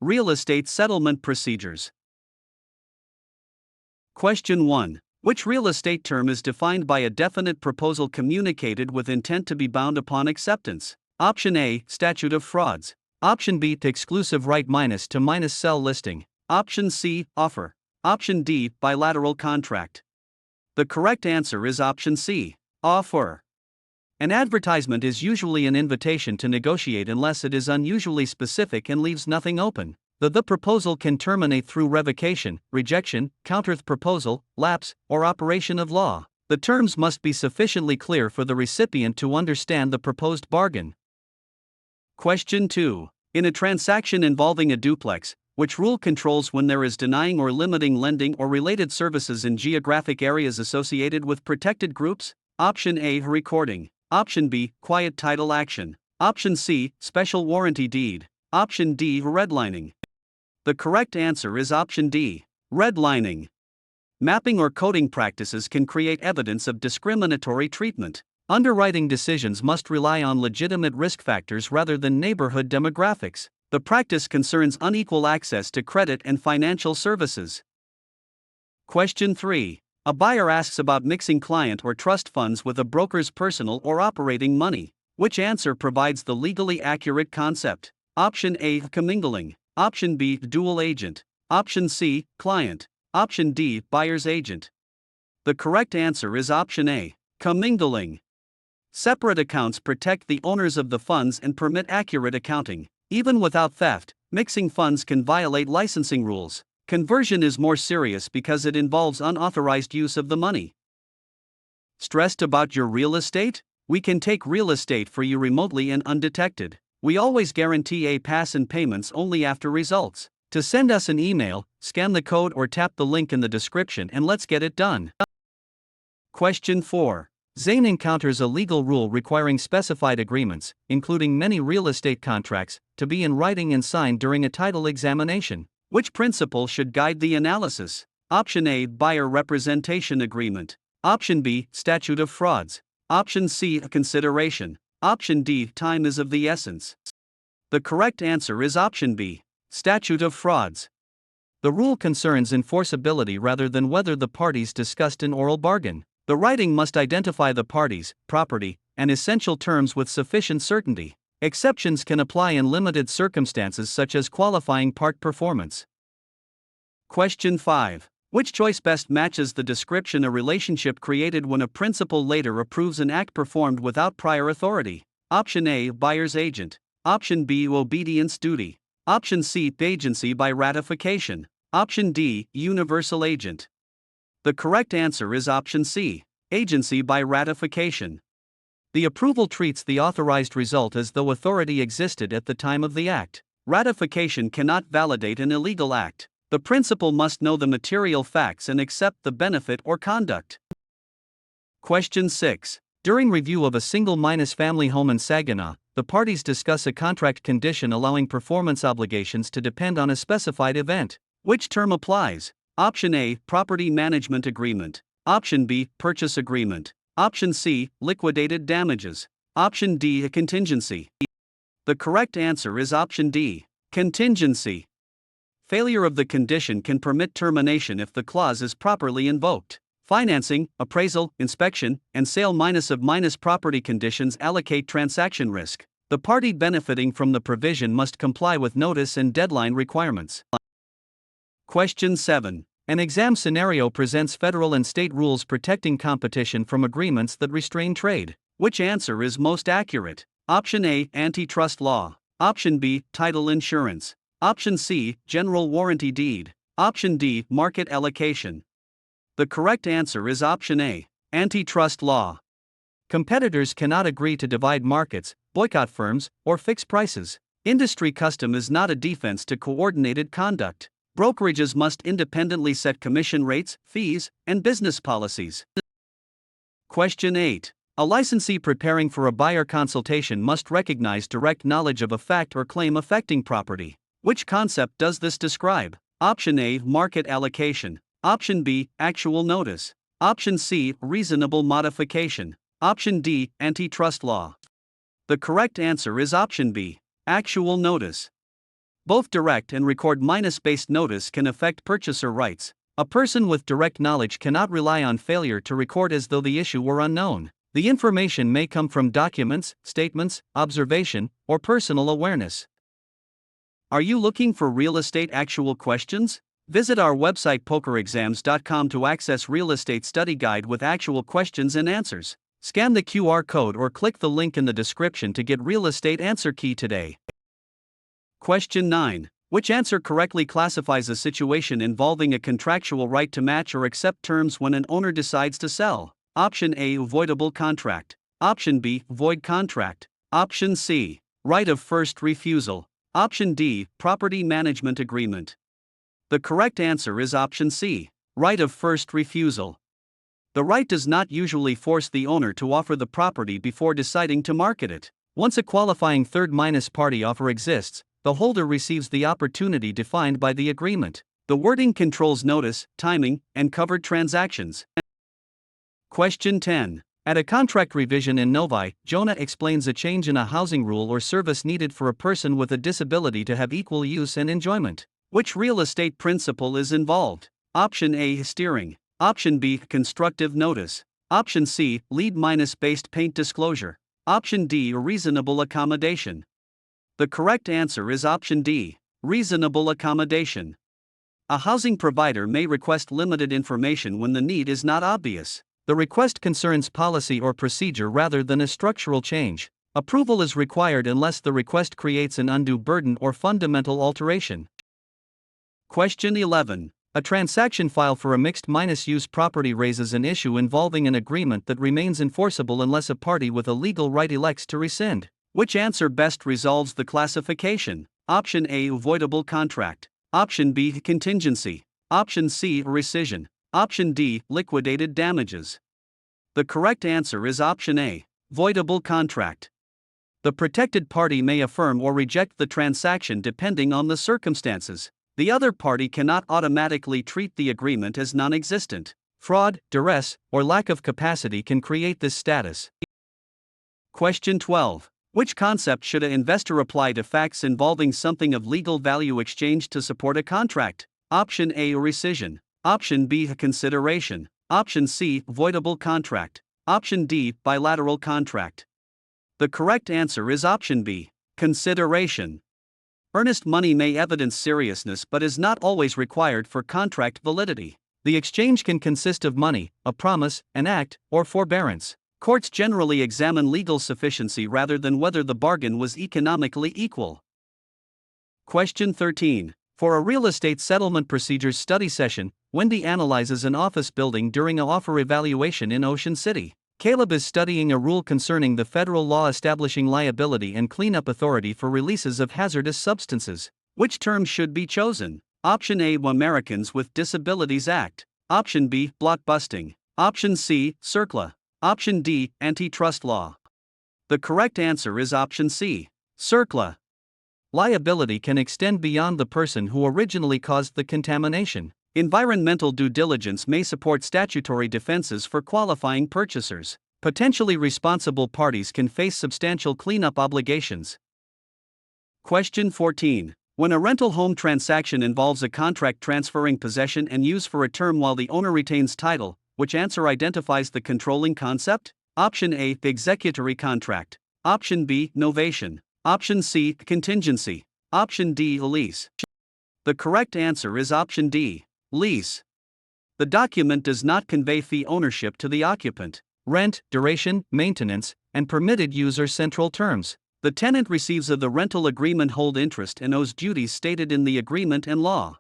Real estate settlement procedures. Question 1. Which real estate term is defined by a definite proposal communicated with intent to be bound upon acceptance? Option A, statute of frauds. Option B, exclusive right to sell listing. Option C, offer. Option D, bilateral contract. The correct answer is option C, offer. An advertisement is usually an invitation to negotiate unless it is unusually specific and leaves nothing open. The proposal can terminate through revocation, rejection, counter-proposal, lapse, or operation of law. The terms must be sufficiently clear for the recipient to understand the proposed bargain. Question 2. In a transaction involving a duplex, which rule controls when there is denying or limiting lending or related services in geographic areas associated with protected groups? Option A, recording. Option B, quiet title action. Option C, special warranty deed. Option D, redlining. The correct answer is option D, redlining. Mapping or coding practices can create evidence of discriminatory treatment. Underwriting decisions must rely on legitimate risk factors rather than neighborhood demographics. The practice concerns unequal access to credit and financial services. Question 3. A buyer asks about mixing client or trust funds with a broker's personal or operating money. Which answer provides the legally accurate concept? Option A, commingling. Option B, dual agent. Option C, client. Option D, buyer's agent. The correct answer is option A, commingling. Separate accounts protect the owners of the funds and permit accurate accounting. Even without theft, mixing funds can violate licensing rules. Conversion is more serious because it involves unauthorized use of the money. Stressed about your real estate? We can take real estate for you remotely and undetected. We always guarantee a pass in payments only after results. To send us an email, scan the code or tap the link in the description and let's get it done. Question 4. Zane encounters a legal rule requiring specified agreements, including many real estate contracts, to be in writing and signed during a title examination. Which principle should guide the analysis? Option A, buyer representation agreement. Option B, statute of frauds. Option C, consideration. Option D, time is of the essence. The correct answer is option B, statute of frauds. The rule concerns enforceability rather than whether the parties discussed an oral bargain. The writing must identify the parties, property, and essential terms with sufficient certainty. Exceptions can apply in limited circumstances such as qualifying part performance. Question 5. Which choice best matches the description a relationship created when a principal later approves an act performed without prior authority? Option A, buyer's agent. Option B, obedience duty. Option C, agency by ratification. Option D, universal agent. The correct answer is option C, agency by ratification. The approval treats the authorized result as though authority existed at the time of the act. Ratification cannot validate an illegal act. The principal must know the material facts and accept the benefit or conduct. Question 6. During review of a single-family home in Saginaw, the parties discuss a contract condition allowing performance obligations to depend on a specified event. Which term applies? Option A, property management agreement. Option B, purchase agreement. Option C, liquidated damages. Option D, a contingency. The correct answer is option D, contingency. Failure of the condition can permit termination if the clause is properly invoked. Financing, appraisal, inspection, and sale minus property conditions allocate transaction risk. The party benefiting from the provision must comply with notice and deadline requirements. Question 7. An exam scenario presents federal and state rules protecting competition from agreements that restrain trade. Which answer is most accurate? Option A, antitrust law. Option B, title insurance. Option C, general warranty deed. Option D, market allocation. The correct answer is option A, antitrust law. Competitors cannot agree to divide markets, boycott firms, or fix prices. Industry custom is not a defense to coordinated conduct. Brokerages must independently set commission rates, fees, and business policies. Question 8. A licensee preparing for a buyer consultation must recognize direct knowledge of a fact or claim affecting property. Which concept does this describe? Option A, market allocation. Option B, actual notice. Option C, reasonable modification. Option D, antitrust law. The correct answer is option B, actual notice. Both direct and record based notice can affect purchaser rights. A person with direct knowledge cannot rely on failure to record as though the issue were unknown. The information may come from documents, statements, observation, or personal awareness. Are you looking for real estate actual questions? Visit our website pokerexams.com to access real estate study guide with actual questions and answers. Scan the QR code or click the link in the description to get real estate answer key today. Question 9. Which answer correctly classifies a situation involving a contractual right to match or accept terms when an owner decides to sell? Option A. Voidable contract. Option B. Void contract. Option C. Right of first refusal. Option D. Property management agreement. The correct answer is option C. Right of first refusal. The right does not usually force the owner to offer the property before deciding to market it. Once a qualifying third-party offer exists, the holder receives the opportunity defined by the agreement. The wording controls notice, timing, and covered transactions. Question 10. At a contract revision in Novi, Jonah explains a change in a housing rule or service needed for a person with a disability to have equal use and enjoyment. Which real estate principle is involved? Option A. Steering. Option B. Constructive notice. Option C. Lead-based paint disclosure. Option D. Reasonable accommodation. The correct answer is option D. Reasonable accommodation. A housing provider may request limited information when the need is not obvious. The request concerns policy or procedure rather than a structural change. Approval is required unless the request creates an undue burden or fundamental alteration. Question 11. A transaction file for a mixed-use property raises an issue involving an agreement that remains enforceable unless a party with a legal right elects to rescind. Which answer best resolves the classification? Option A. Voidable contract. Option B. Contingency. Option C. Rescission. Option D. Liquidated damages. The correct answer is option A. Voidable contract. The protected party may affirm or reject the transaction depending on the circumstances. The other party cannot automatically treat the agreement as non-existent. Fraud, duress, or lack of capacity can create this status. Question 12. Which concept should an investor apply to facts involving something of legal value exchanged to support a contract? Option A. Rescission. Option B. Consideration. Option C. Voidable contract. Option D. Bilateral contract. The correct answer is option B. Consideration. Earnest money may evidence seriousness but is not always required for contract validity. The exchange can consist of money, a promise, an act, or forbearance. Courts generally examine legal sufficiency rather than whether the bargain was economically equal. Question 13. For a real estate settlement procedures study session, Wendy analyzes an office building during an offer evaluation in Ocean City. Caleb is studying a rule concerning the federal law establishing liability and cleanup authority for releases of hazardous substances. Which term should be chosen? Option A. Americans with Disabilities Act. Option B. Blockbusting. Option C. CERCLA. Option D. Antitrust law. The correct answer is option C. CERCLA. Liability can extend beyond the person who originally caused the contamination. Environmental due diligence may support statutory defenses for qualifying purchasers. Potentially responsible parties can face substantial cleanup obligations. Question 14. When a rental home transaction involves a contract transferring possession and use for a term while the owner retains title, which answer identifies the controlling concept? Option A. Executory contract. Option B. Novation. Option C. Contingency. Option D. Lease. The correct answer is option D. Lease. The document does not convey fee ownership to the occupant. Rent, duration, maintenance, and permitted use are central terms. The tenant receives of the rental agreement hold interest and owes duties stated in the agreement and law.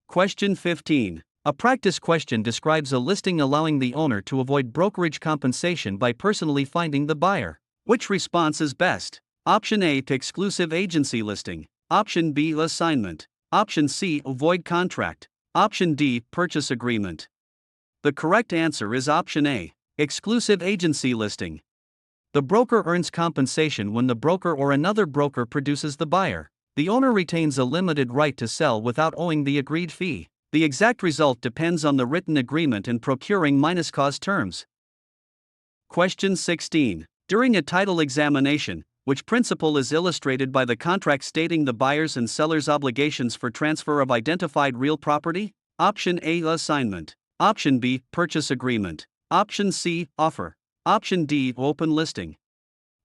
Question 15. A practice question describes a listing allowing the owner to avoid brokerage compensation by personally finding the buyer. Which response is best? Option A. Exclusive agency listing. Option B. Assignment. Option C. Void contract. Option D. Purchase agreement. The correct answer is option A. Exclusive agency listing. The broker earns compensation when the broker or another broker produces the buyer. The owner retains a limited right to sell without owing the agreed fee. The exact result depends on the written agreement and procuring minus cause terms. Question 16. During a title examination, which principle is illustrated by the contract stating the buyer's and seller's obligations for transfer of identified real property? Option A, assignment. Option B, purchase agreement. Option C, offer. Option D, open listing.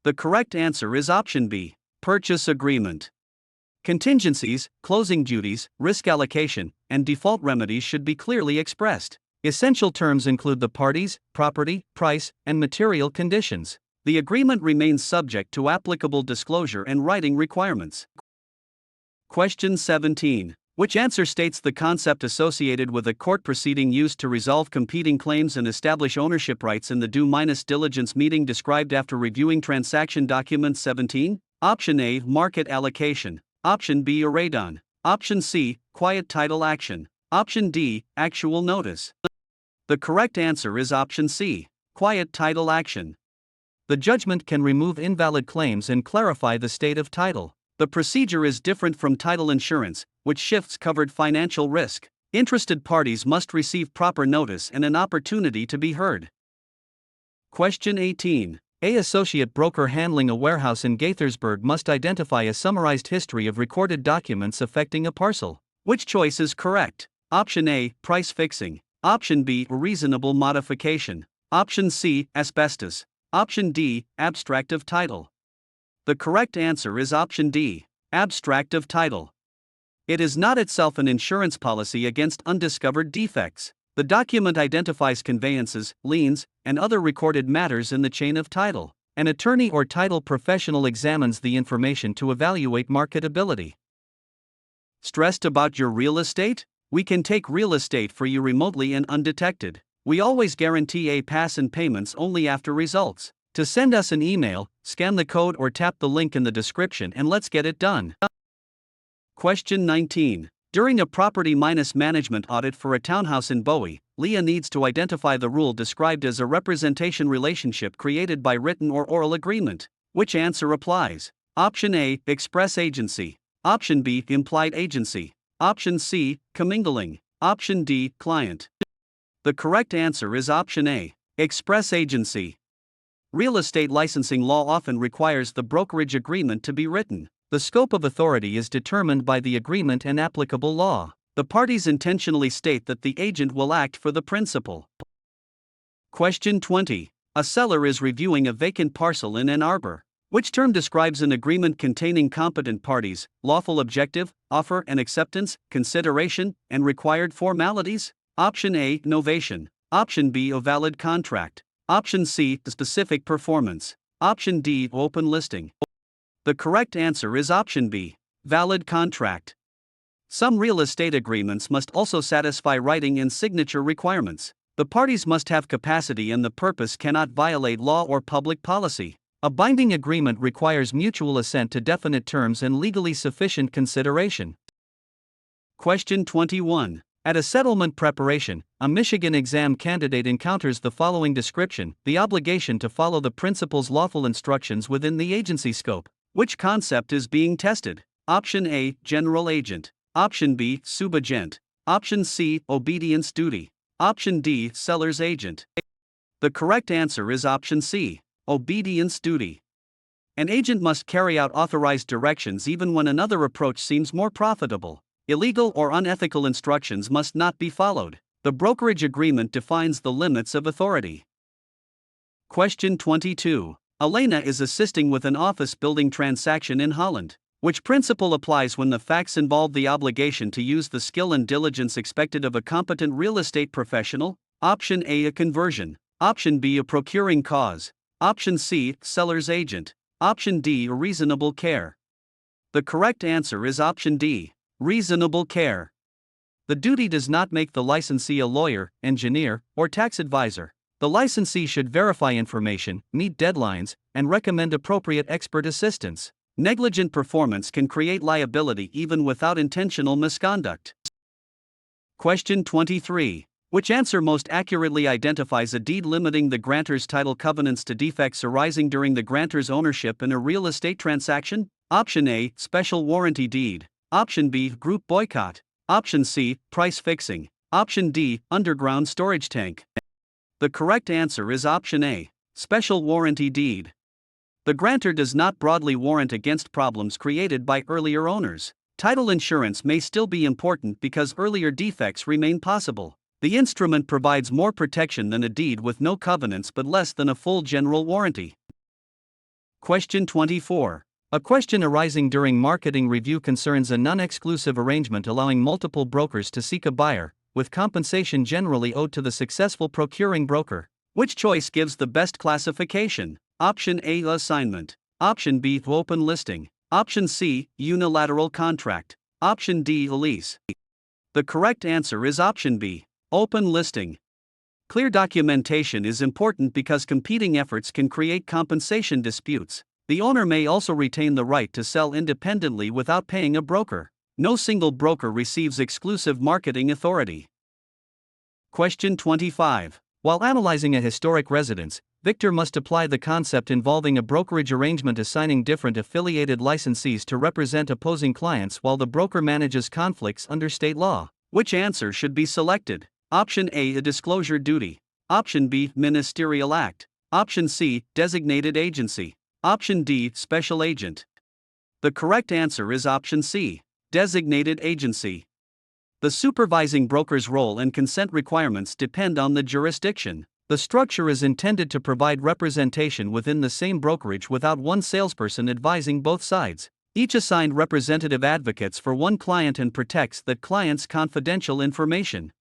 The correct answer is option B, purchase agreement. Contingencies, closing duties, risk allocation, and default remedies should be clearly expressed. Essential terms include the parties, property, price, and material conditions. The agreement remains subject to applicable disclosure and writing requirements. Question 17. Which answer states the concept associated with a court proceeding used to resolve competing claims and establish ownership rights in the due-diligence meeting described after reviewing transaction documents? 17. Option A, market allocation. Option B, radon. Option C, quiet title action. Option D, actual notice. The correct answer is option C, quiet title action. The judgment can remove invalid claims and clarify the state of title. The procedure is different from title insurance, which shifts covered financial risk. Interested parties must receive proper notice and an opportunity to be heard. Question 18. A associate broker handling a warehouse in Gaithersburg must identify a summarized history of recorded documents affecting a parcel. Which choice is correct? Option A, price fixing. Option B, reasonable modification. Option C, asbestos. Option D, abstract of title. The correct answer is option D, abstract of title. It is not itself an insurance policy against undiscovered defects. The document identifies conveyances, liens, and other recorded matters in the chain of title. An attorney or title professional examines the information to evaluate marketability. Stressed about your real estate? We can take real estate for you remotely and undetected. We always guarantee a pass and payments only after results. To send us an email, scan the code or tap the link in the description and let's get it done. Question 19. During a property management audit for a townhouse in Bowie, Leah needs to identify the rule described as a representation relationship created by written or oral agreement. Which answer applies? Option A, express agency. Option B, implied agency. Option C, commingling. Option D, client. The correct answer is option A, express agency. Real estate licensing law often requires the brokerage agreement to be written. The scope of authority is determined by the agreement and applicable law. The parties intentionally state that the agent will act for the principal. Question 20. A seller is reviewing a vacant parcel in Ann Arbor. Which term describes an agreement containing competent parties, lawful objective, offer and acceptance, consideration, and required formalities? Option A, novation. Option B, a valid contract. Option C, specific performance. Option D, open listing. The correct answer is option B, valid contract. Some real estate agreements must also satisfy writing and signature requirements. The parties must have capacity and the purpose cannot violate law or public policy. A binding agreement requires mutual assent to definite terms and legally sufficient consideration. Question 21. At a settlement preparation, a Michigan exam candidate encounters the following description: the obligation to follow the principal's lawful instructions within the agency scope. Which concept is being tested? Option A, general agent. Option B, subagent. Option C, obedience duty. Option D, seller's agent. The correct answer is option C, obedience duty. An agent must carry out authorized directions even when another approach seems more profitable. Illegal or unethical instructions must not be followed. The brokerage agreement defines the limits of authority. Question 22. Elena is assisting with an office building transaction in Holland. Which principle applies when the facts involve the obligation to use the skill and diligence expected of a competent real estate professional? Option A, a conversion. Option B, a procuring cause. Option C, seller's agent. Option D, reasonable care. The correct answer is option D, reasonable care. The duty does not make the licensee a lawyer, engineer, or tax advisor. The licensee should verify information, meet deadlines, and recommend appropriate expert assistance. Negligent performance can create liability even without intentional misconduct. Question 23. Which answer most accurately identifies a deed limiting the grantor's title covenants to defects arising during the grantor's ownership in a real estate transaction? Option A, special warranty deed. Option B, group boycott. Option C, price fixing. Option D, underground storage tank. The correct answer is option A, special warranty deed. The grantor does not broadly warrant against problems created by earlier owners. Title insurance may still be important because earlier defects remain possible. The instrument provides more protection than a deed with no covenants but less than a full general warranty. Question 24. A question arising during marketing review concerns a non-exclusive arrangement allowing multiple brokers to seek a buyer, with compensation generally owed to the successful procuring broker. Which choice gives the best classification? Option A, assignment. Option B, open listing. Option C, unilateral contract. Option D, lease. The correct answer is option B, open listing. Clear documentation is important because competing efforts can create compensation disputes. The owner may also retain the right to sell independently without paying a broker. No single broker receives exclusive marketing authority. Question 25. While analyzing a historic residence, Victor must apply the concept involving a brokerage arrangement assigning different affiliated licensees to represent opposing clients while the broker manages conflicts under state law. Which answer should be selected? Option A, a disclosure duty. Option B, ministerial act. Option C, designated agency. Option D, special agent. The correct answer is option C, designated agency. The supervising broker's role and consent requirements depend on the jurisdiction. The structure is intended to provide representation within the same brokerage without one salesperson advising both sides. Each assigned representative advocates for one client and protects that client's confidential information.